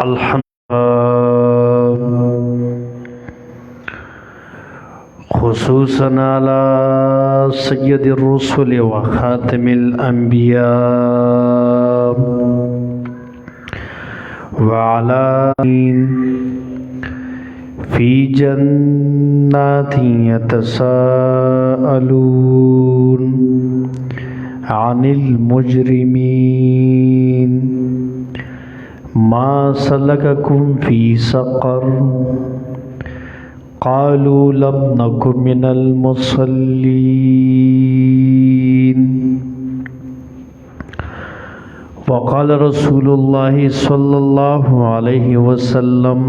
الحمد خصوصا على سيد الرسل وخاتم الأنبياء وعلى في جنات يتساءلون عن المجرمين ما سلككم في سقر قالوا لم نكن من المصلين وقال رسول الله صلى الله عليه وسلم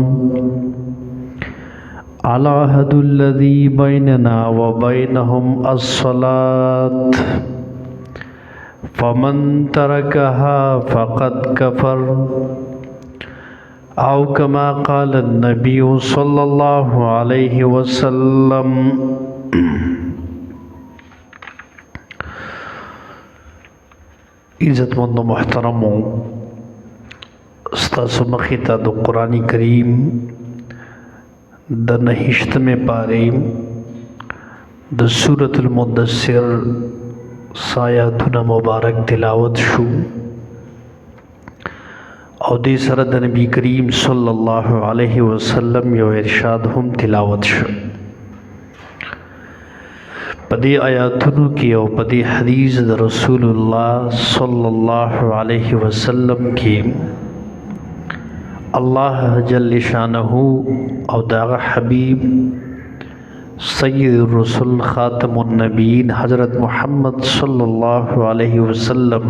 العهد الذي بيننا وبينهم الصلاة فمن تركها فقد كفر أو كما قال النبي صلى الله عليه وسلم. عزتمند و محترمو ستاسو مخی ته د قرآن کریم د 9 پارې د سورة المدثر آیاتونه مبارک تلاوت شو او دې سره د نبی کریم صلی الله علیه وسلم یو ارشاد هم تلاوت شو. په دې آیاتونو کې او په دې حدیث د رسول الله صلی الله علیه وسلم کې الله جل شانه او داغه حبیب سید الرسول خاتم النبیین حضرت محمد صلی الله علیه وسلم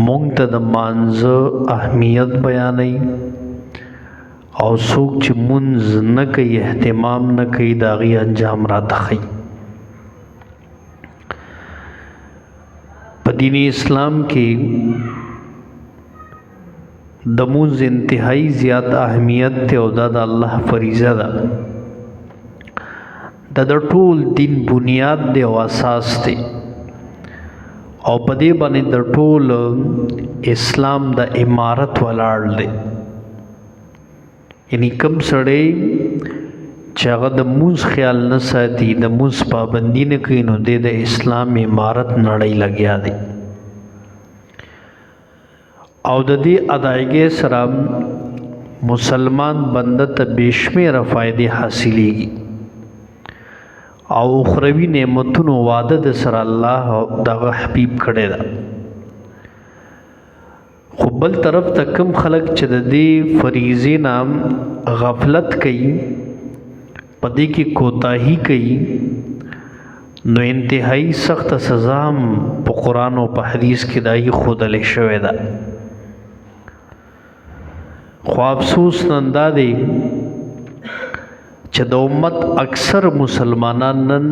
مونږ ته د مانځه اهمیت بیانوي او څوک چې مونځ نه کوي اهتمام نه کوي د هغې انجام راته ښیي. په دین اسلام کې د مونځ انتهایی زیات اهمیت دی او دا د الله فریضه ده. دا د ټول دین بنیاد دی او اساس دی او په دې باندې د ټول اسلام د امارت ولاړ دی. یعنی کم سړی چې هغه د مونځ خیال نه ساتي د مونځ پابندي نه کوي نو د اسلام امارت نړۍ لګیا دی او د دې ادایګۍ سره مسلمان بنده ته بېشمېره فایدې حاصلېږي او اخروی نعمتونو وعده د سره الله دغه حبیب کړی ده. خو بل طرف ته کم خلک چې د دې فریضې نه غفلت کوي په دې کې کوتاهي کوي نو انتهایی سخت سزا هم په قرآن او په حدیث کې دایي ښودلی شوې ده. خو افسوس نن دا دی چې د امت اکثر مسلمانان نن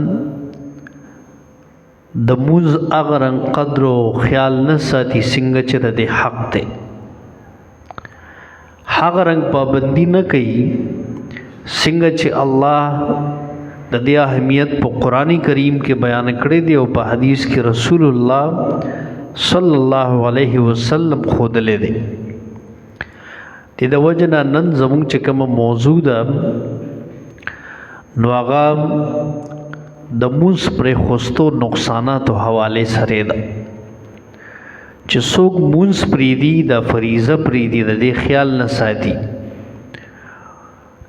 د مونځ هغه رنګ قدر او خیال نه ساتي څنګه چې د دې حق دی. هغه رنګ پابندي نه کوي څنګه چې الله د دې اهمیت په قرآن کریم کې بیان کړی دی او په حدیث کې رسول الله صلی الله علیه وسلم ښودلی دی. د دې وجه نه نن زموږ چې کومه موضوع ده نو هغه د مونځ پرېښوستو نقصاناتو حوالې سره ده چې څوک مونځ پرېږدي دا فریضه پرېږدي د دې خیال نه ساتي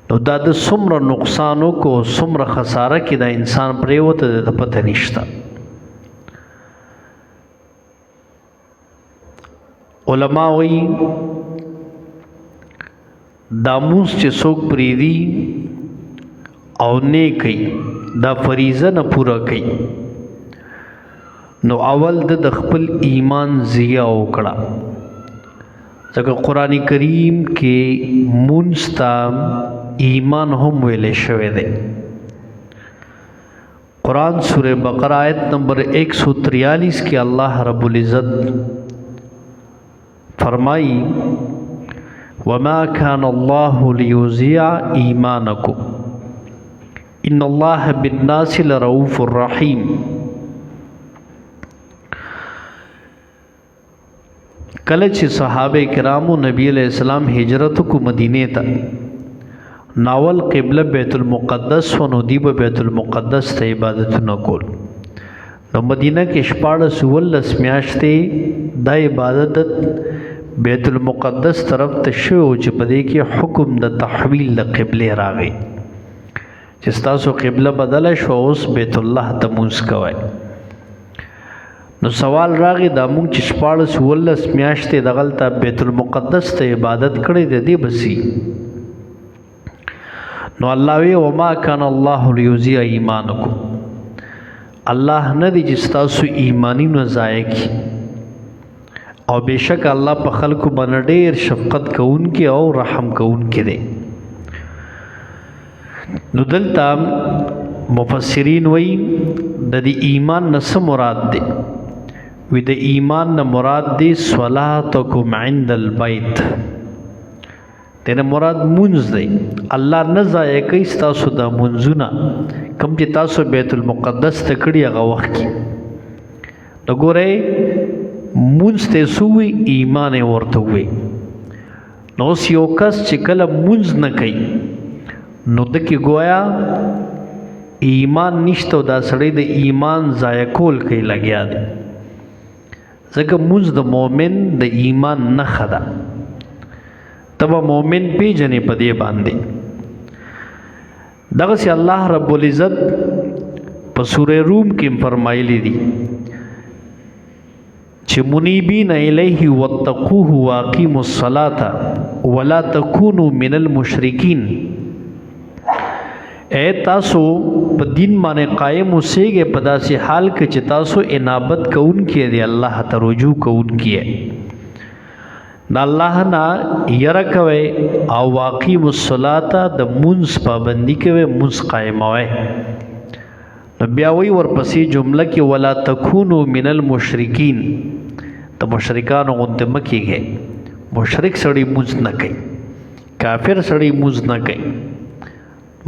نو دا د څومره نقصان وکړو څومره خساره کې دا انسان پرېوته د پته نشته. علما وایي دا مونځ چې څوک پرېږدي او نه کوي دا فریضه نه پوره کوي نو اول د خپل ایمان ضیاع وکړه ځکه قرآن کریم کې مونځ ته ایمان هم ویلې شوی دی. قرآن سورہ بقرہ آیت نمبر 143 کې الله رب العزت فرمائی وما كان الله ليضيع ایمانکم ان اللہ بالناس لرؤوف الرحیم. کله چې صحابه کرامو نبی علیہ السلام هجرت کو مدینه ته ناول قبله بیت المقدس و نو دی بیت المقدس ته عبادتونه کول نو مدینه کې 14 میاشتې د عبادت بیت المقدس طرف ته شو چې په دې کې حکم د تحویل د قبله راغی چې تاسو قبله بدله شو اوس بیت الله ته مونږ کوي نو سوال راغی دا مونږ چې 14 میاشتې دغلته بیت المقدس ته عبادت کړې د دې بسی نو الله وی وما کان الله لیضیع ایمانکم الله نه دی چې تاسو ایمانی نه ضایع کی او بشک الله په خلکو باندې ډېر شفقت کوونکی او رحم کوونکی دی نو دلته مفسرین وی د دې ایمان نه څه مراد دی وی د ایمان نه مراد دی صلاتکم عند البیت دنه مراد منځ دی الله نه ضایع کوي تاسو د منځونه کوم چې تاسو بیت المقدس ته کړی هغه وخت کې نو ګورئ منځ ته سوی ایمان ورته وي نو یو کس چې کله منځ نه کوي نو دکې گویا ایمان نشته دا سړی د ایمان ضایع کول کوي لګیا دی ځکه منځ د مؤمن د ایمان نښه ده تبا مومن پیجنې په دې باندې دغه سي الله رب العزت په سورې روم کې فرمایلی دي چې منیبین الیه واتقوه واقیموا الصلاة ولا تکونوا من المشرکین اے تاسو په دین باندې قائم اوسئ په داسې حال کې چې تاسو انابت کوونکې دی الله ته رجوع کوونکې د الله نه یره کوي او واقیم الصلاة د منځ پابندي کوي منځ قائموي نو بیا وی ورپسې جمله کې ولا تکونوا من المشرکین د مشرکانو غونډه مکیږي مشرک سړی منځ نه کوي کافر سړی منځ نه کوي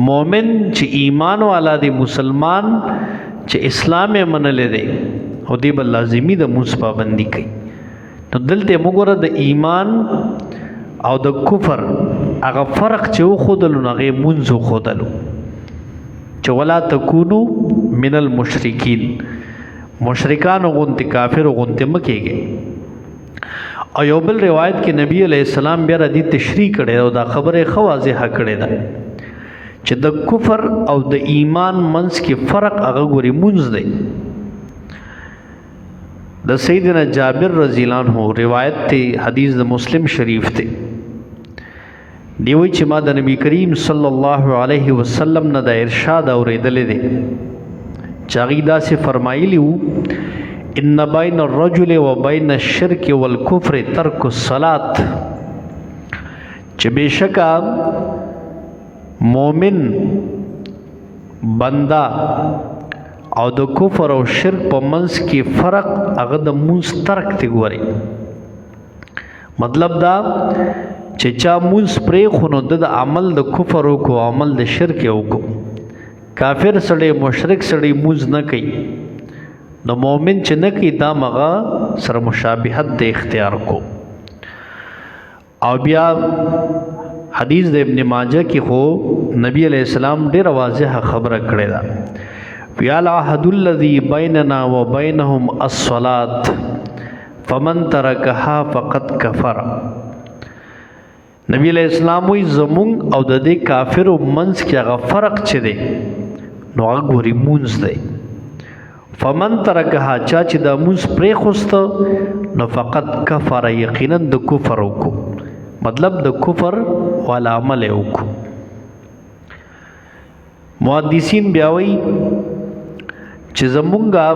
مؤمن چې ایمان والا دی مسلمان چې اسلام یې منلې دی او دی بل لازمی د منځ پابندي کوي نو دلته موږ د ایمان او د کفر هغه فرق چې وخدلو هغه منځ وخدلو چې ولا تکونو من المشرکین مشرکان غونډه کافر غونډه مکیږي او یو بل روایت کې نبی علیہ السلام بیا ردی تشریح کړي او دا خبره خو واضحه کړي ده چې د کفر او د ایمان منځ کې فرق هغه ګوري منځ دی د سیدنا جابر رضی اللہ عنہ روایت تے حدیث د مسلم شریف تے دیوی چې ما د نبی کریم صلی الله علیه وسلم نه د ارشاد اوریدلې دي چاغی دا سے فرمایلی وو ان بین الرجل و بین الشرک والکفر ترک الصلاة چې بشکا مومن بندا او د کفر او شرک په منځ کې فرق هغه د منځ ترک ته ګوري مطلب دا چې چا منځ پرې خونو د عمل د کفر او کو عمل د شرک او کو کافر سړی مشرک سړی منځ نه کوي نو مؤمن چې نه کوي دا مغه سره مشابهت د اختیار کو او بیا حدیث د ابن ماجه کې خو نبی علیہ السلام ډیر واضح خبره کړې ده العهد الذي بيننا وبينهم الصلاة فمن تركها فقد كفر نبی علیہ السلام وی زمون او د دې کافر منځ کې هغه فرق چي دي نو هغه ګوري مونږ دی فمن ترکها چا چې د مونږ پرې خوست نو فقط کفر یقینا د کفر وکړو مطلب د کفر والا عمل وکړو محدثین بیا وی چې زمونږه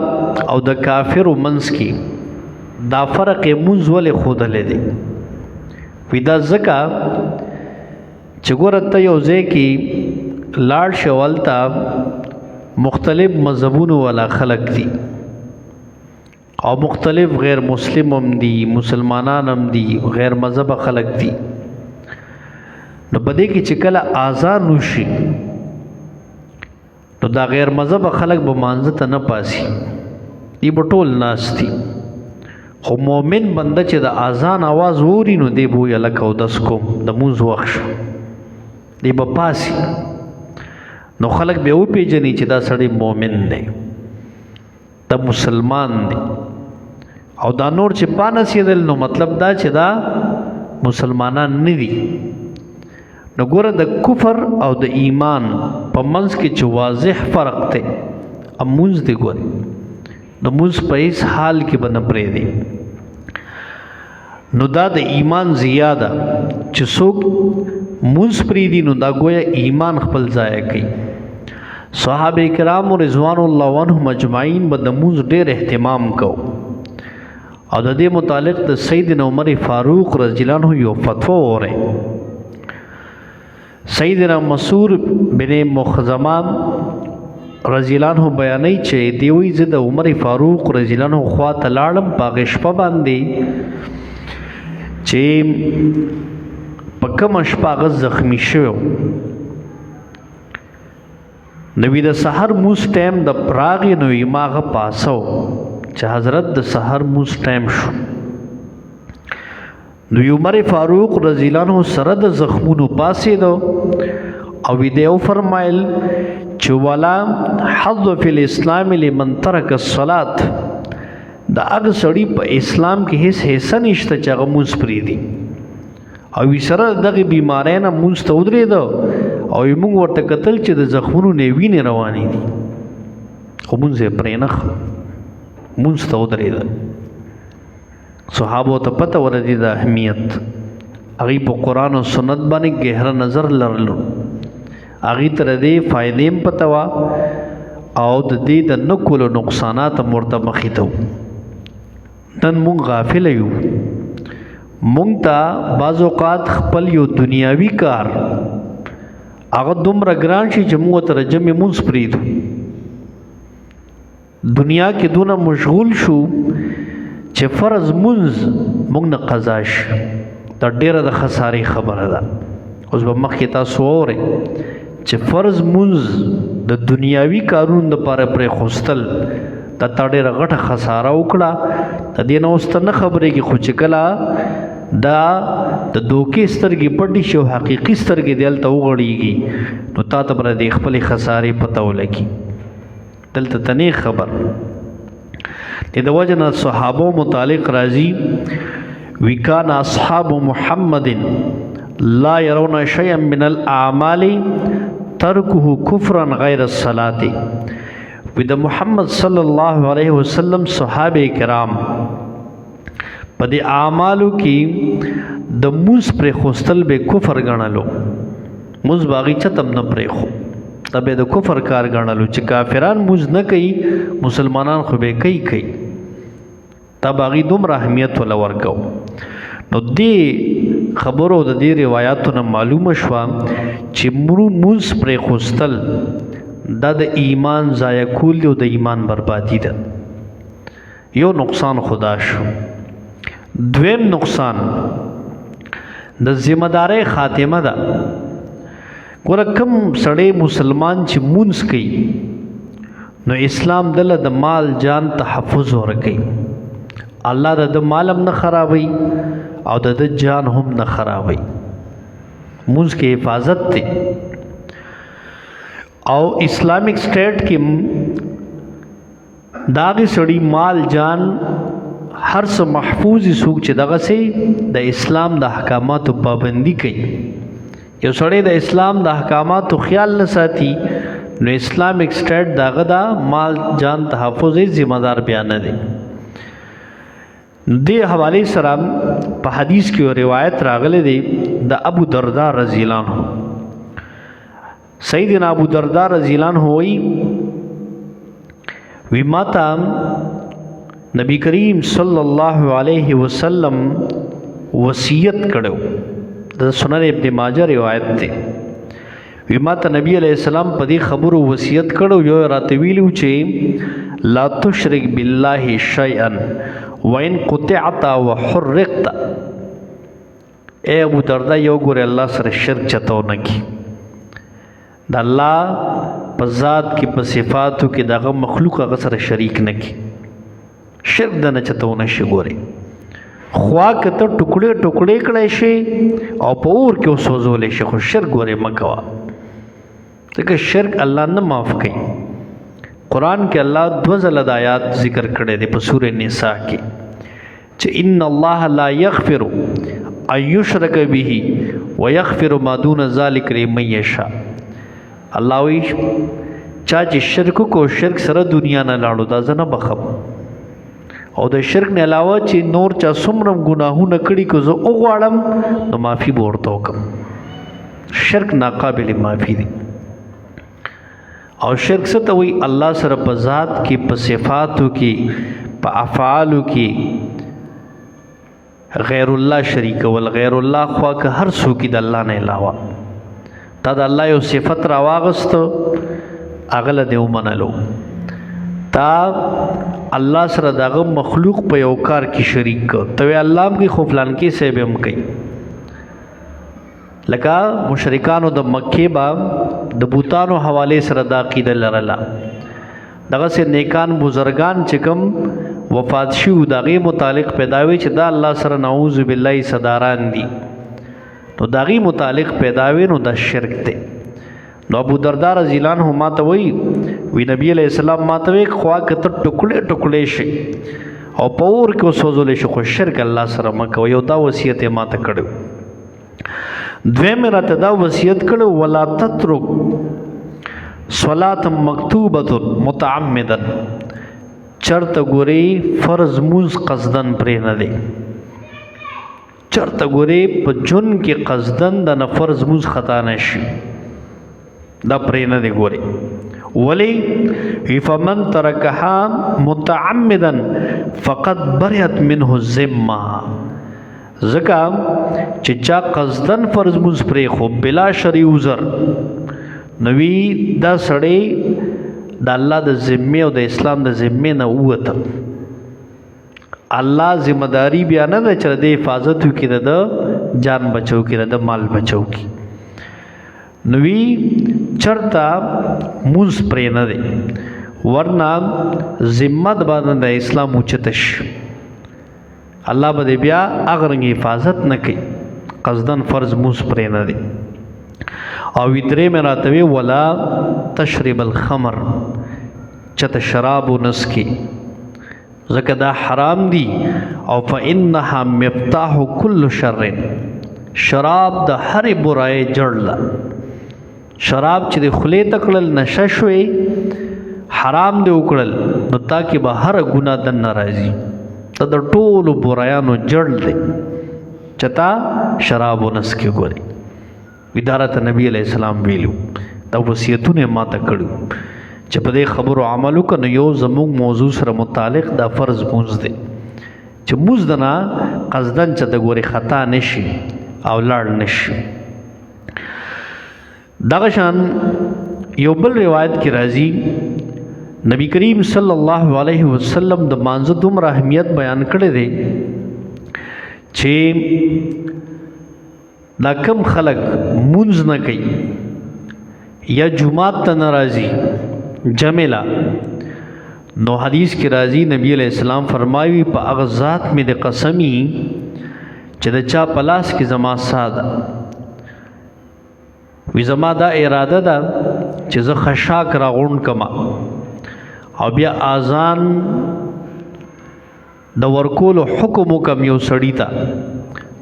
او د کافر منځ کې دا فرق مونږ ولې خودلې دي ودا زکا چې ګورته یو ځای کې لاړ شوالتا مختلف مذهبونو والا خلق دي او مختلف غیر مسلم هم دي مسلمانان هم دي غیر مذهب خلق دي نو بده کې چې کله آزان وشي نو دا غیر مذهب خلق به مانځ ته نه پاسي دی بټول ناس دي خو مومن بنده چې د اذان आवाज ووري نو دی بو یلک او دس کوم د مونږ وخت شو دی به پاسي نو خلک به و پیژني چې دا سړی مومن دی دا مسلمان دی او دا نور چې پانسیدل نو مطلب دا چې دا مسلمانان نه دي نو ګوره د کفر او د ایمان په منځ کې چې واضح فرق دی امونځ دی ګوره نو مونځ په هیڅ حال کې به نه پرېږدي نو دا د ایمان زیاده چې څوک مونځ پرېږدي نو دا گویا ایمان خپل ضایع کوي صحابه کرام رضوان الله عنهم اجمعین به د مونځ ډېر اهتمام کو او د دې متعلق د سیدنا عمر فاروق رضی الله عنه یو فتوا وره سیدنا مسعود بن مخزمه رضی الله عنه بیانوي چې دی وی زه د عمر فاروق رضی الله عنه خوا ته لاړم په شپه باندې چې په کومه شپه هغه زخمی شو نوی د سحر موس ټایم د پراغې نو یې ماغه پاسو چې حضرت د سحر موس ټایم شو نو عمر فاروق رضی الله عنه سره د زخمونو پاسې دو او ویدیو فرمایل چې ولا حظ فی الاسلام لمن ترک الصلاة دا هغه سړی په اسلام کې هیڅ حصہ نشته چې هغه مونځ پرېږدي او وی سره دغه بیماری نه مونځ ته ودرېده او موږ ورته کتل چې د زخمونو نه وینې روانې دي خو مونځ یې پرېنښ مونځ ته ودرېده صحابو ته پته ورته د اهمیت هغوی په قرآن او سنت باندې ګهره نظر لرلو هغوی ته د دې فایدې هم پته وه او د دې د نه کولو نقصانات هم ورته مخې ته نن مونږ غافله یو مونږ ته بعض اوقات خپل یو دنیاوي کار هغه دومره ګران شي چې مونږ ته رجمې مونځ پرېږدو دنیا کې دونه مشغول شو چې فرض مونځ مونږ نه قضا شي دا ډېره د خسارې خبره ده اوس به مخکې تاسو واورئ چې فرض مونځ د دنیاوي کارونو دپاره پرېښودل دا تا ډېره غټه خساره وکړه د دې نه اوس ته نه خبرېږي خو چې کله دا د دوکې سترګې پټې شي او حقیقي سترګې دې هلته وغړېږي نو تا ته به د خپلې خسارې پته ولګي دلته ته نه خبر د وجه نه صحابو متعلق راځي وی کان اصحاب محمد لا يرون شيئا من الاعمال ترکه کفرا غیر الصلاة وی د محمد صلی الله علیه وسلم صحابه کرام په دې اعمالو کې د مونځ پرېښودل به کفر ګڼلو مونځ به هغوی چتم نه پرېښو دا به د کفر کار ګڼلو چې کافران مونځ نه کوي مسلمانان خو به کوي تا به هغوی دومره اهمیت وله ورکو نو دې خبرو د دې روایاتو نه معلومه شوه چې مونځ پرېښودل دا د ایمان ضایع کول دی او د ایمان بربادي ده یو نقصان خدا شو دویم نقصان د ذمہدارۍ خاتمه ده ګوره کوم سړی مسلمان چې مونځ کوي نو اسلام دله د مال جان تحفظ ورکوي الله د مال هم نه خرابوي او د جان هم نه خرابوي مونځ کې حفاظت دی او اسلامک سٹیٹ کې داغه سړی مال جان هر څه محفوظ سوق چې دغه سي د اسلام د احکاماتو پابندي کوي یو سړی د اسلام د احکاماتو خیال نه ساتي نو اسلامک سٹیٹ دغه دا مال جان تحفظ ذمہ دار بیان دی دې حواله سره په حدیث کې روایت راغلی دی د ابو درداء رضی الله عنه سیدنا ابو درداء رضی اللہ عنہ وی ماتا نبی کریم صلی اللہ علیہ وسلم وصیت کړو د سنن ابن ماجه روایت دی وی ماتا نبی علیہ السلام په دې خبرو وصیت کړو یو راته ویلو چې لا تشرک بالله شیئا وان قطعت وحرقت اے ابو درداء یو ګوره الله سره شرک چتاو نه کی د الله په ذات کې په صفاتو کې دغه مخلوق هغه سره شریک نه کی شرک د نه چته ونشي ګوري خوا که ته ټوکړې ټوکړې کړی شي او په اور کې وسوځولی شي خو شرک ګورې مه کوه ځکه شرک الله نه معاف کوي قرآن کې الله 2 ځله د آیات ذکر کړی دی په سورې نساء کې چې ان الله لا یغفر ان یشرک به ویغفر ما دون ذلک لمن یشاء الله وی چا چې شرک کو شرک سره دنیا نه لاړو دا زه نه بخم او د شرک نه علاوه چې نور چا څومره ګناهونه کړي کو زه وغواړم نو معافي به ورته وکړم شرک ناقابل معافي دی او شرک څه ته وایي الله سره په ذات کې په صفاتو کې په افعالو کې غیر الله شریک ول غیر الله خوا که هر څوک د الله نه علاوه تا د الله یو صفت راواغست هغه له دې ومنلو تا الله سره دغه مخلوق په یو کار کې شریک کو ته الله هم کې خو فلان کې سیب هم کوي لکه مشرکانو د مکې با د بوتانو حواله سره د عقیده لرله دغه سه نیکان بزرگان چې کوم وفات شو دغه متعلق پیداوي چې دا الله سره نعوذ بالله صداران دي نو دغه متعلق پیداوي نو د شرک ته نو ابو دردار رضی الله عنه ماته وی نبی علیہ السلام ماته وی خوا کته ټوکړې ټوکړې شي او پور کې وسوځول شي خو شرک الله سره مکو یو دا وصیت ماته کړو دویم راته دا وصیت کړو ولا تترک صلاه مکتوبه متعمدا چرته ګوري فرض موز قصدن پرې نه دی چرته ګوري په جون کې قصدن د فرض موز خطا نشي دا پرې نه دی ګوري ولی فمن ترکها متعمدا فقد برئت منه الذمه زکه چې چا قصدن فرض موز پرې خو بلا شرعي عذر نوی دا سړی د الله د ذمه او د اسلام د ذمه نه وته الله ذمہ داری بیا نه ده چې د حفاظت وکړي د جان بچو کړي د مال بچو کړي نوی چرتا موز پرې نه دی ورنه ذمت باندې د اسلام اوچتش الله به بیا اغرنګ حفاظت نه کوي قصدن فرض موز پرې نه دی او درې مې راتوي ولا تشرب الخمر چته شراب ونسکی زکه دا حرام دی او فانها مفتاح كل شر شراب د هر برای جړل شراب چې د خلی تکړل نشه شوي حرام دی وکړل نو تا کې به هر ګناه د ناراضي ته د ټولو برایانو جړل دی چتا شراب ونسکی ګوري ادارت نبی علیہ السلام ویلو دا وصیتونه ماته کړو چې په دې خبرو عملو کنه یو زموږ موضوع سره متعلق دا فرض مونږ دی چې مونږ دنا قصدن چې د ګوري خطا نشي او لاړ نشي دغه شان یو بل روایت کې راځي نبی کریم صلی الله علیه وسلم د مانزه دومره اهمیت بیان کړی دی چې دا کم خلق منز نه کوي یا جمعات ته ناراضي جملا نو حدیث کې راځي نبی علیہ السلام فرمایي په هغه ذات مې د قسمی چې د چا پلاس کې زما ساده وی زما دا اراده ده چې زه خشاک راغون کما او بیا اذان د ورکول حکم کم یو سړی تا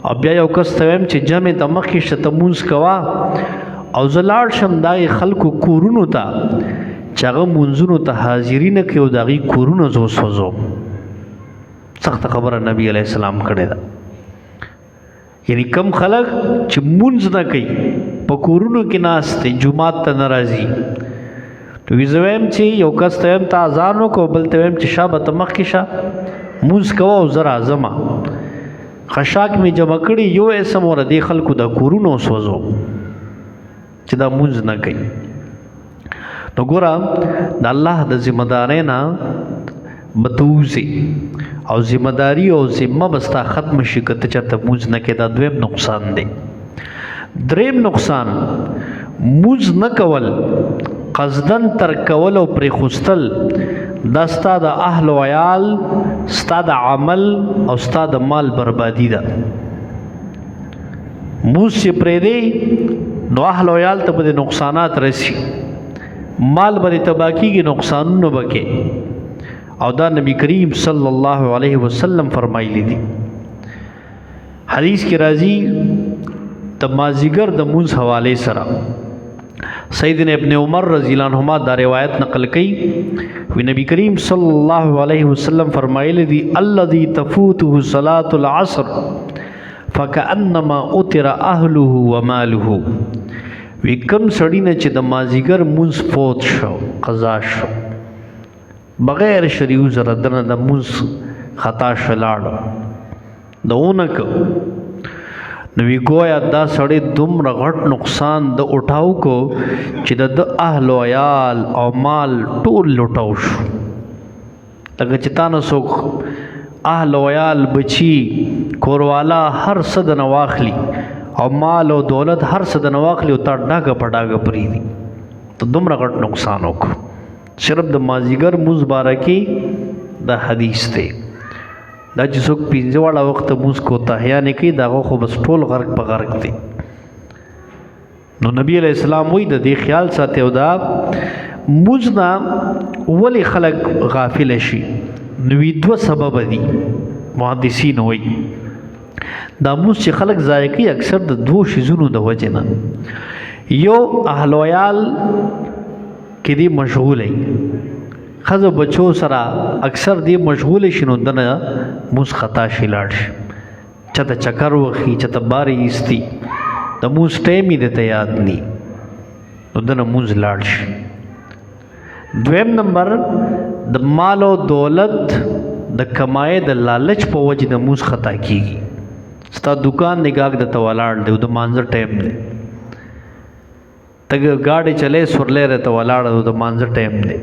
او بیا یو کس تویم چې جمع د مخې شته مونځ کوا او زلاړ شم دای خلکو کورونو ته چې هغه مونځونو ته حاضری نه کوي او دغه کورونو زو سوزو سخت خبره نبی علیہ السلام کړی دا یعنی کم خلک چې مونځ نه کوي په کورونو کې ناشته جمعات ته ناراضي نو ویزویم چې یو کس تویم ته اذان وکړو بل تویم چې شابه ته مخې شه مونځ کوه او زه راځم خشاک می جمع کړي یو اسم ور دي خلکو د کورونو سوزو چې دا مونږ نه کوي نو ګور د الله د ذمہ دارۍ نه بتوزي او ذمہ داری او ذمہ بستا ختم شي کته چرته مونږ نه کې دا دویم نقصان دی دریم نقصان مونږ نه کول قصدن تر کول او پر خوستل دا ستا د اهل و عیال، ستا د عمل او ستا د مال بربادي ده. موز چې پرېږدې نو اهل و عیال ته به نقصانات رسی، مال به تباه کېږي، نقصانونه به کې. او دا نبی کریم صلی الله علیه وسلم فرمایلی دي. حدیث کې راځي د مازدیګر د مونځ حوالې سره سیدنا ابن عمر رضی اللہ عنہما دا روایت نقل کئی وی نبی کریم صلی اللہ علیہ وسلم فرمائے دی الذی تفوته صلاة العصر فکأنما اتر اہلہ ومالہ. وی کم سڑی نه چې د مازدیګر مونځ فوت شو، قضا شو، بغیر شریعو زره دنه د مونځ خطا شلاړ دونک، نو وی گویا دا سړی دومره غټ نقصان د اٹھاو کو چې د اهل و عیال او مال ټول لوټاو شو. لکه چې تا نه څوک اهل و عیال، بچی، کوروالا هر څه د نه واخلي او مال او دولت هر څه د نه واخلي او تا ډاګه په ډاګه پرېږدي، ته دومره غټ نقصان وکړو. صرف د مازدیګر مونځ باره کې دا حدیث دی. دا چې څوک پنځه واړه وخته مونځ کوتاهیا نه کوي، د هغه خو بس ټول غرق په غرق دی. نو نبی علیہ السلام وایي د دې خیال ساتي او دا مونځ نه ولې خلک غافل شي. نو وی دوه سبب دي محدثین وایي. دا مونځ چې خلک ضایع کوي اکثر د دوه شیزونو د وجې نه. یو اهل و عیال کې دی مشغول ای، خزو بچو سره اکثر دی مشغول شي، نو دنه موس خطا شي لاړ شي، چته چکر وخی، چته باری ایستی، د موس ټیم یې ته یاد نی، نو دنه موس لاړ شي. دویم نمبر د مال او دولت د کمای د لالچ په وجه د موس خطا کیږي. ستا دکان نگاګ د تولاړ دی د مانځ ټیم دی، تګ گاڑی چلے سورلے رہتا ولاړ د مانځ ټیم دی.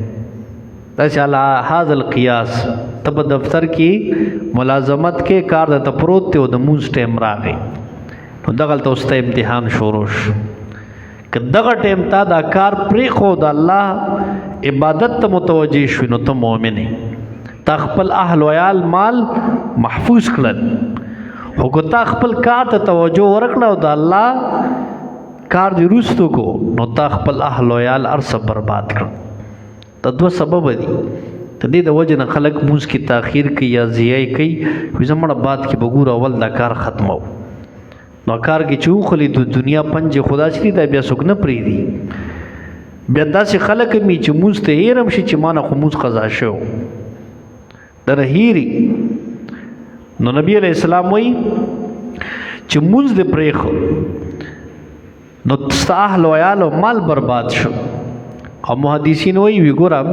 دا چې علی هذا القیاس تب دفتر کې ملازمت کې کار د پروت ته د مونږ ټیم راغی، نو دغه ته اوسته امتحان شروع شو. که دغه ټیم تا دا کار پرې خو د الله عبادت ته متوجه شو، نو ته مؤمن یې، تا خپل اهل و عیال مال محفوظ کړل. خو که تا خپل کار ته توجه ورکړه او د الله کار دی روستو کو، نو تا خپل اهل و عیال ارسه برباد کړ. دا دوه سبب دي. ته دې د وجه نه خلک مونځ کې تاخیر کوي یا ضیاع کوي، وي زمړه بعد کې بګور اول دا کار ختمو. نو کار کې چې وخلی د دنیا پنځه خدا چې دا بیا څوک نه پریدي. بیا داسې خلک می چې مونځ ته هیرم شي چې مانه خو مونځ قضا شو در هیری. نو نبی علیہ السلام وایي چې مونځ دې پرېښو نو ستا اهل و عیال او مال برباد شو. او محدثین وایي وی ګورم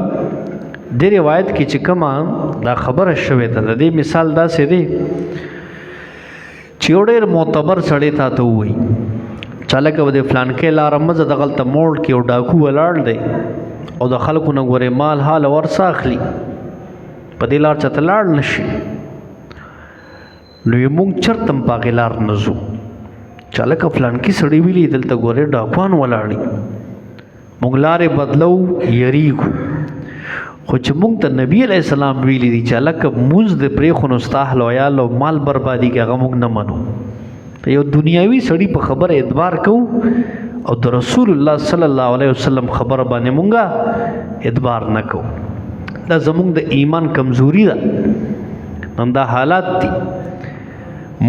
د روایت کې چې کومه دا خبره شوې ده، د دې مثال داسې دی چې یو ډېر معتبر سړی تا ته ووایي چې هلکه د فلانکې لاره مزه دغلته موړ کې یو ډاکو ولاړ دی او د خلکو نه ګورې مال حال ورڅه اخلي، په دې لار چاته لاړ نه شي. نو موږ چرته هم په هغې لار نه ځو چې هلکه فلانکي سړی ویلي دلته ګورې ډاکوان ولاړي، مونږ لارې بدلو یریږو. خو چې مونږ ته نبی علیہ السلام ویلي دي چې هلکه مونځ د پرېښو نو ستا اهل و عیال او مال بربادي کې هغه مونږ نه منو. یو دنیاوي سړي په خبره اعتبار کوو او د رسول الله صلی الله علیه وسلم خبره باندې مونږه اعتبار نه کوو. دا زمونږ د ایمان کمزوري ده. نن دا حالات دي.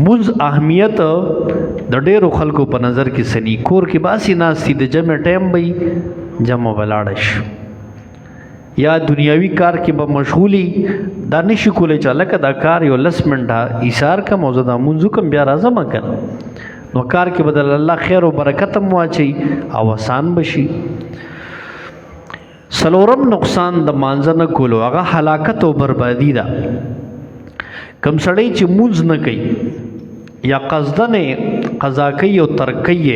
مونځ اهمیت د ډېرو خلکو په نظر کې سني، کور کې باسي ناستي د جمع ټیم به جمع ولاړ شي، یا دنیاوي کار کې به مشغولي، دا نشي کولی چې هلکه دا کار یو 10 منټه ایثار کم او زه دا مونځ وکړم بیا راځم که نه. نو کار کې به د الله خیر او برکت هم واچوي او آسان به شي. څلورم نقصان د مانځه نه کولو هغه هلاکت او بربادي ده. کم سړی چې مونځ نه کوي یا قصدن قضا کوي او ترک کوي،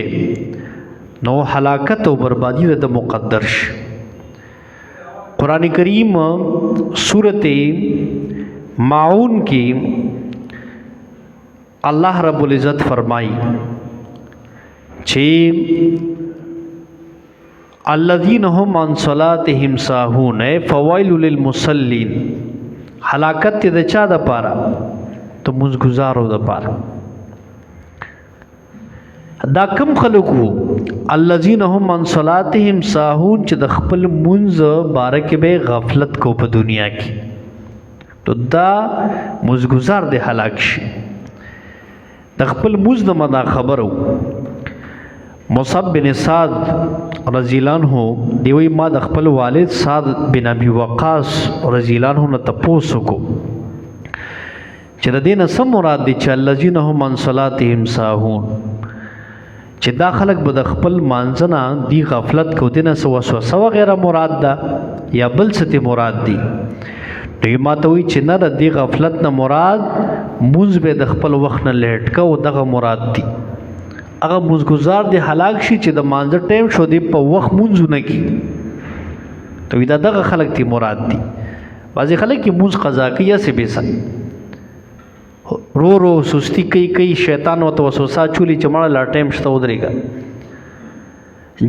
نو هلاکت او بربادي د مقدر شي. قرآن کریم سورت معون کی اللہ رب العزت فرمائی چھے الذین هم عن صلاتهم ساهون فویل للمصلین ہلاکت تی د چا د پاره ته مزګزارو د پاره دا کم خلقو الذین هم عن صلاتهم ساهون چې د خپل منځ بارک به غفلت کو په دنیا کې تو دا مزګزار د هلاک شي د خپل منځ نه مدا خبرو مصعب بن سعد رضی الله عنه دیوی ما د خپل والد سعد بن ابي وقاص رضی الله عنه نه تاسو کو چې د دین سم مراد دي چې الذين هم عن صلاتهم ساهون چې دا خلک به د خپل مانځنه دی غفلت کو دینه سو وسوسه وغیرہ مراد ده یا بل څه مراد دي دوی ما ته وی چې نه د دی غفلت نه مراد موږ به د خپل وخت نه لیټ کو دغه مراد دي هغه مزګزار دی هلاک شي چې د مانځه ټیم شو دی په وخت مونږونه کی ته دا دغه خلک تی مراد دي بعضی خلک کی مونږ قضا کوي یا سی بیسن رو رو سستی کوي شیطان وته وسوسه چولی چې مړه لا ټیم شته ودرېګا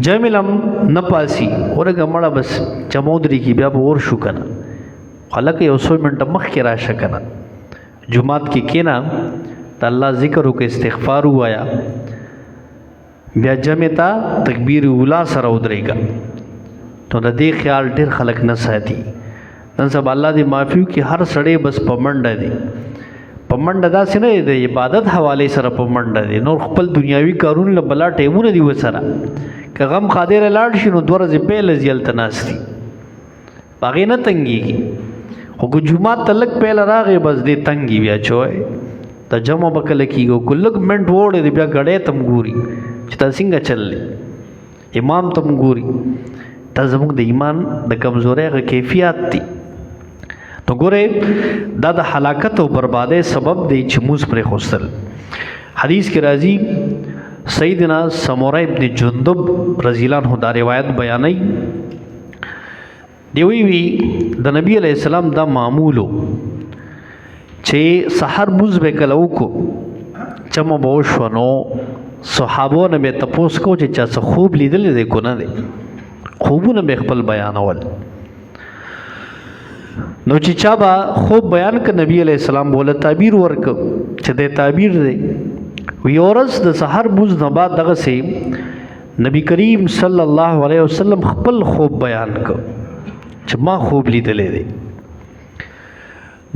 جملم نه پاسي ورګه مړه بس چمودري کی بیا به ور شو کنه خلک یو 100 منټه مخ کې راشه کنه جمعات کې کینا ته الله ذکر وک استغفار وایا بیا جمع تا تکبیر اولا سره ودرېګا ته د دې خیال ډېر خلک نه ساتي نن سبا الله دې معافیو کې هر سړی بس پمنډه دی پمنډه دا سینه د عبادت حواله سره پمنډه دی نور خپل دنیاوی کارون له بلا ټیمونه دی وسره که غم خادر لاړ شي نو دوه ورځې پهل زیل تناستي باغې نه تنګيږي خو کو جمعه تلک پهل راغې بس دې تنګي بیا چوي ته جمع بکل کیږي کلک منټ وړې دی بیا غړې تم ګوري چې تا څنګه چللې امام تم ګوري تا زموږ د ایمان د کمزورۍ غ کیفیت دي تو ګوره دا د هلاکت او بربادۍ سبب دی چې موږ پر خوستل حدیث کې راځي سیدنا سمورہ ابن جندب رضی الله عنه دا روایت بیانوي دی وی د نبی علیہ السلام دا معمولو چې سحر موږ به کلو کو چم بوشونو صحابو نه به تپوس کو چې چا څه خوب لیدل دي کو نه دي خوبونه به خپل بیانول نو چې چا با خوب بیان ک نبی علیہ السلام بوله تعبیر ورک چې د تعبیر دی وی اورس د سحر موږ نه بعد دغه سي نبی کریم صلی الله علیه وسلم خپل خوب بیان ک چې ما خوب لیدل دي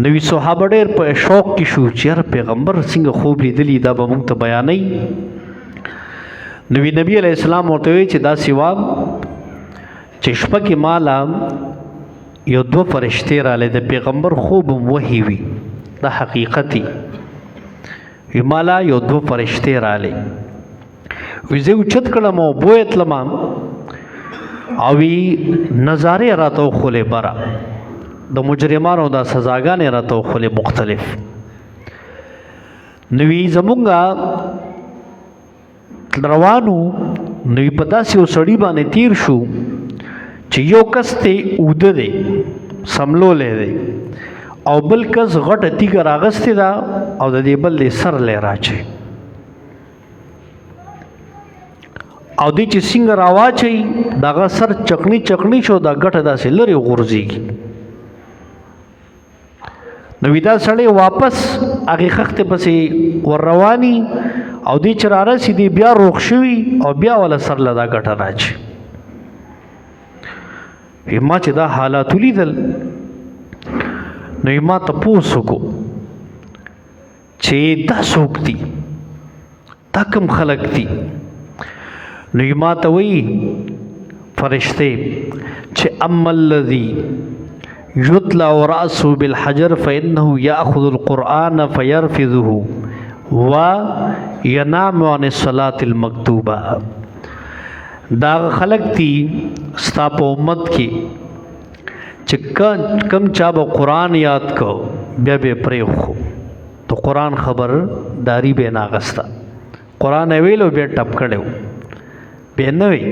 نوی صحابه ډېر په شوق کې شو چې پیغمبر څنګه خوب لیدلی دا به موږ ته بیانې نبی علیہ السلام ورته وی چې دا سیوا چې شپه کې مالا یو دو فرشتي رااله د پیغمبر خوب وحی وی دا حقیقتي وی مالا یو دو فرشتي رااله وی زه اوچت کړم او بویت لمام او وی نظاره راتو خله برا د مجرمانو دا سزاګانې راته خو مختلف نوی زمونږه روانو نوی په داسې یو سړي باندې تیر شو چې یو کس ته اوده دی سملولی دی او بل کس غټه تیږه راغستې ده او د دې بل سر لی راچی او دی چې څنګه راواچوي د هغه سر چکنی شو دا ګټه داسې لرې غورځېږي نو دا سړی واپس هغه خخته پسې ور رواني او دې چراره سي دی بیا روغ شوی او بیا ولا سر لدا غټه راځي ما چې دا حالات لیدل نو ما ته پوسو کو چې دا څوک دي دا کوم خلق دي نو ما ته وی فرشته چې اما الذي یتلا وراسه بالحجر فانه یاخذ القرآن فيرفضه وینام عن الصلاة المکتوبه دا خلق تی ستا په امت کې چې کم چا به قرآن یاد کو بیا به پرېخو تو قرآن خبر داری به ناغستا قرآن ویلو بیا ټپ کړو به نه وی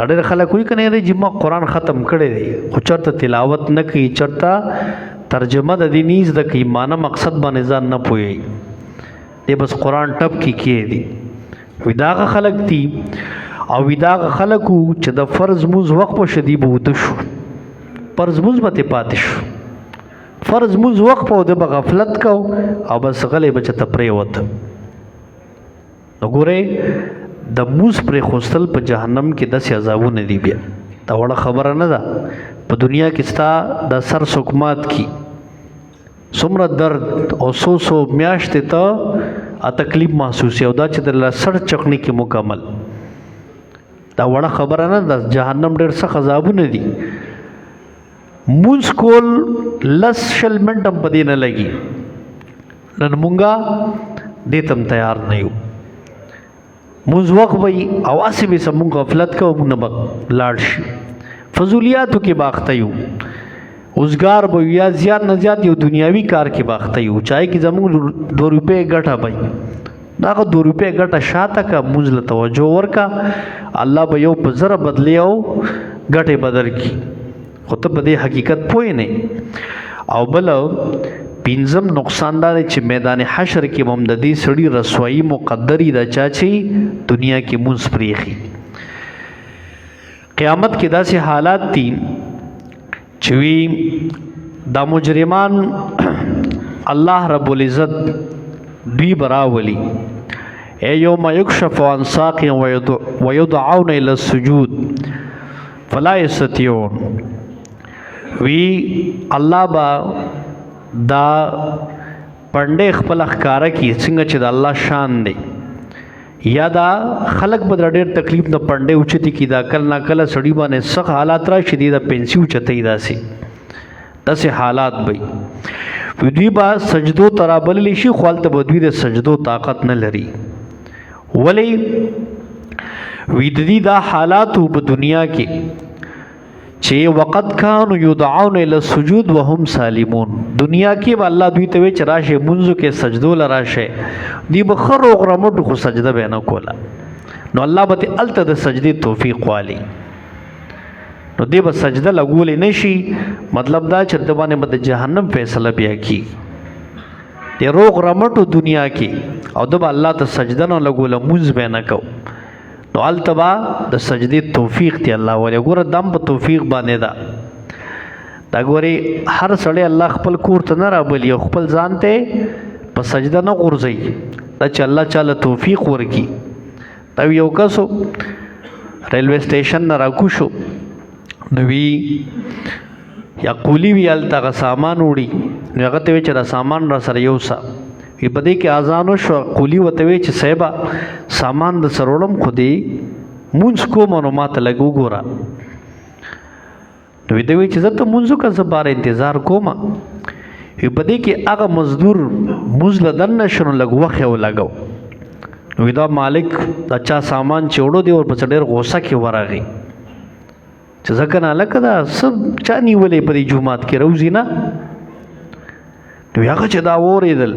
اړه خلک وی کنه دی چې ما قرآن ختم کړی دی خو چرته تلاوت نه کوي چرته ترجمه د دې نیز د کی معنی مقصد باندې ځان نه پوي دی بس قرآن ټپ کی دی وی دا خلک دی او دا خلکو چې د فرض موز وخت په شدی بوده شو فرض موز به پاتې شو فرض موز وخت په د غفلت کو او بس غلې بچ ته پرې وته نو ګوره د موز پر خوستل په جهنم کې د عذابونه دی بیا دا وړه خبره نه ده په دنیا کې ستا د سر سکمات کی څومره درد او سو میاشتې ته تکلیف محسوسي او دا چې د سر چقنی کې مکمل دا وړه خبره نه ده جهنم ډېر سخت عذابونه دي موز کول لس شل منټم په دې نه لګي نن مونږه دې تم تیار نه یو موز وخت وي او اسی به سمون غفلت کو مونږ نه لاړ شي فضولیاتو کې باخته یو اوسګار به یا زیات نه زیات یو دنیاوی کار کې باخته یو چای کې زموږ 2 روپے ګټه وي دا 2 روپے ګټه شاته کا موز له توجه ورکا الله به یو په زره بدلی او ګټه بدل کی خو ته په دې حقیقت پوه نه او بل پینځم نقصان دا چې میدان حشر کې هم د دې سړی رسوایی مقدری دا چا چې دنیا کې مونږ پریخي قیامت کې داسې حالات دي چې وی دا مجرمان الله رب العزت دوی براولی اے یوم یکشف عن ساق ویدعون الى السجود فلا یستطيعون وی الله با دا پنده خپل ښکارا کی څنګه چې د الله شان دی یا دا خلق به ډېر تکلیف نه پنده اوچتی کی دا کل نه کله سړی باندې سخت حالات را شدید پنسیو چتای داسي داسې حالات وي دوی با سجدو ترابل شي خپل ته دوی د سجدو طاقت نه لري ولی وی دا حالات په دنیا کې چې وقت کانوا یدعون الى السجود وهم سالمون دنیا کې به الله دوی ته وی چې راشه منځو کې سجدو لراشه دی بخر او غرمټ خو سجده به نه کوله نو الله به الته د سجدي توفیق والی نو دی به سجده لګولې نشي مطلب دا چې د باندې د جهنم فیصله بیا کی دی روغ رمټو دنیا کې او د الله ته سجده نه لګول موږ به نه کو نو التبا د سجدي توفیق ته الله ولې ګوره دم په توفیق باندې دا ګوري هر سړی الله خپل کور ته نه رابلی خپل ځان ته په سجده نه غورځي دا چې الله تعالی توفیق ورکي دا یو کسو ریلوے سټیشن نه راکوشو نو وی یا قولی وی الته سامان وړي نو هغه ته چې دا سامان را سره یو سا وی بده کې اذان شو قولی وته وی چې صاحب سامان د سروړم خودي مونږ کوم نو ماته لګو ګورا نو وی چې زه ته مونږ کا زبر انتظار کوم وی بده کې هغه مزدور مزل دن شنو لګوخه و لګو نو دا مالک دا چا سامان چوڑو دی او په ډېر غوسه کې ورغی چې ځکه نه لکه دا سب چا نیولې په دې جمعات کې روزي نه نو هغه چې دا وریدل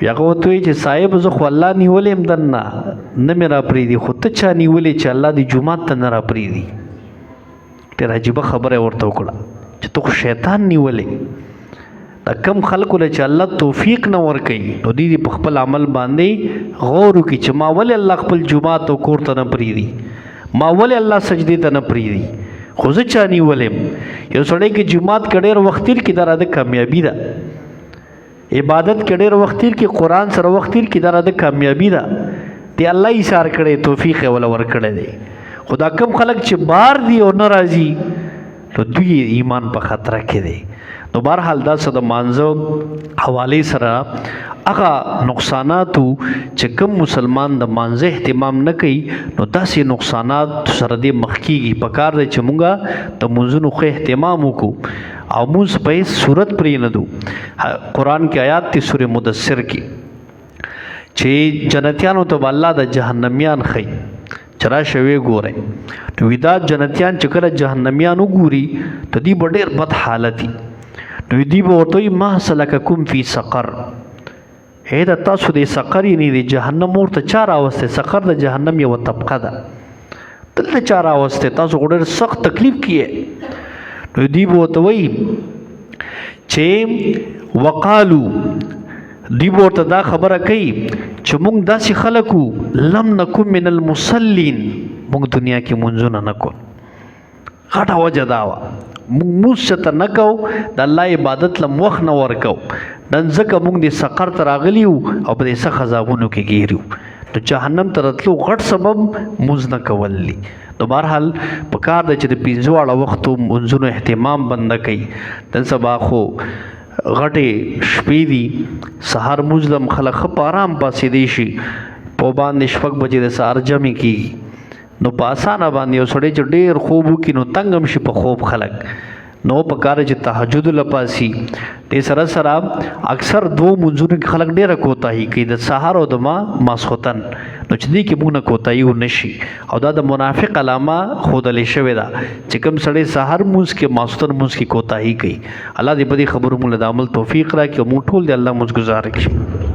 هغه وته چې صاحب زه خو الله نیولې هم دنه نه مې را پریدي خو ته چا نیولې چې الله دې جمعات ته نه را پریدي ډېر عجیب خبره ورته وکړه چې ته شیطان نیولې دا کم خلکو له چې الله توفیق نه ورکړي نو دې په خپل عمل باندې غور وکړي چې ما ولې الله خپل جمعات او کور ته نه پریدي ما ولې الله سجدي ته نه پریدي خو زه چا نیولم یو سړی کې جمعات کې ډېر وخت تیر کې دا د کامیابی ده عبادت کې ډېر وخت تیر کې قرآن سره وخت تیر کې دا د کامیابی ده دی الله یې سار کړي توفیق ولا ور کړي دی خدا کم خلک چې بار دی او ناراضي نو دوی ایمان په خطر کې دی نو بهرحال دا څه د مانځو حواله سره هغه نقصاناتو چې کوم مسلمان د مانځه اهتمام نه کوي نو داسې نقصانات سره د مخکیږي په کار دی چې مونږه د منځونو خو اهتمام وکړو او موږ په صورت پرې نه دو قرآن کې آیات تی سورې مدثر کې چې جنتیانو ته الله د جهنميان خي چرا شوي ګوري نو ودا جنتیان چې کله جهنميان وګوري ته دی ډېر بد حالت نو دی به ورته ما سلککم فی سقر هې دا تاسو د سقر نه دی جهنم ورته چار اوسته سقر د جهنم یو طبقه ده دلته چار اوسته تاسو ډېر سخت تکلیف کیه نو دی به ورته وای چې وقالو دی به ورته دا خبره کوي چې موږ داسې خلکو لم نکم من المصلین موږ دنیا کې مونځونه نه کول. غټه وجه دا وه موږ مونځ چېرته نه کوو، د الله عبادت له وخت نه ورکوو. نن ځکه موږ د سقر ته راغلي یو او په دې سخت عذابونو کې ګیر یو. نو جهنم ته راتلو غټ سبب مونځ نه کول دي. نو بهرحال په کار ده چې د 5 واړه وختو مونځونو اهتمام بنده کوي. نن سبا خو غټې شپې دي، سهار مونځ لم خلک ښه په ارام پاڅېدی شي، په باندې 6 بجې د سهار جمع کېږي. نو په اسانه باندې یو سړی چې ډېر خوب وکړي نو تنګ هم شي په خوب خلک. نو په کار چې تهجد لپاسي دې سره سره اکثر 2 منځونو کې خلک ډېره کوتاهي کوي، د سهار او د ماسخوتن. نو چې دې کې موږ نه کوتاهي ونشي، او دا د منافق علامه ښودلې شوې ده چې کوم سړی سهار مونځ کې ماسخوتن مونځ کې کوتاهي کوي. الله دې په دې خبرو موږ له عمل توفیق راکړي او موږ ټول دې الله مونځ ګزار کړي.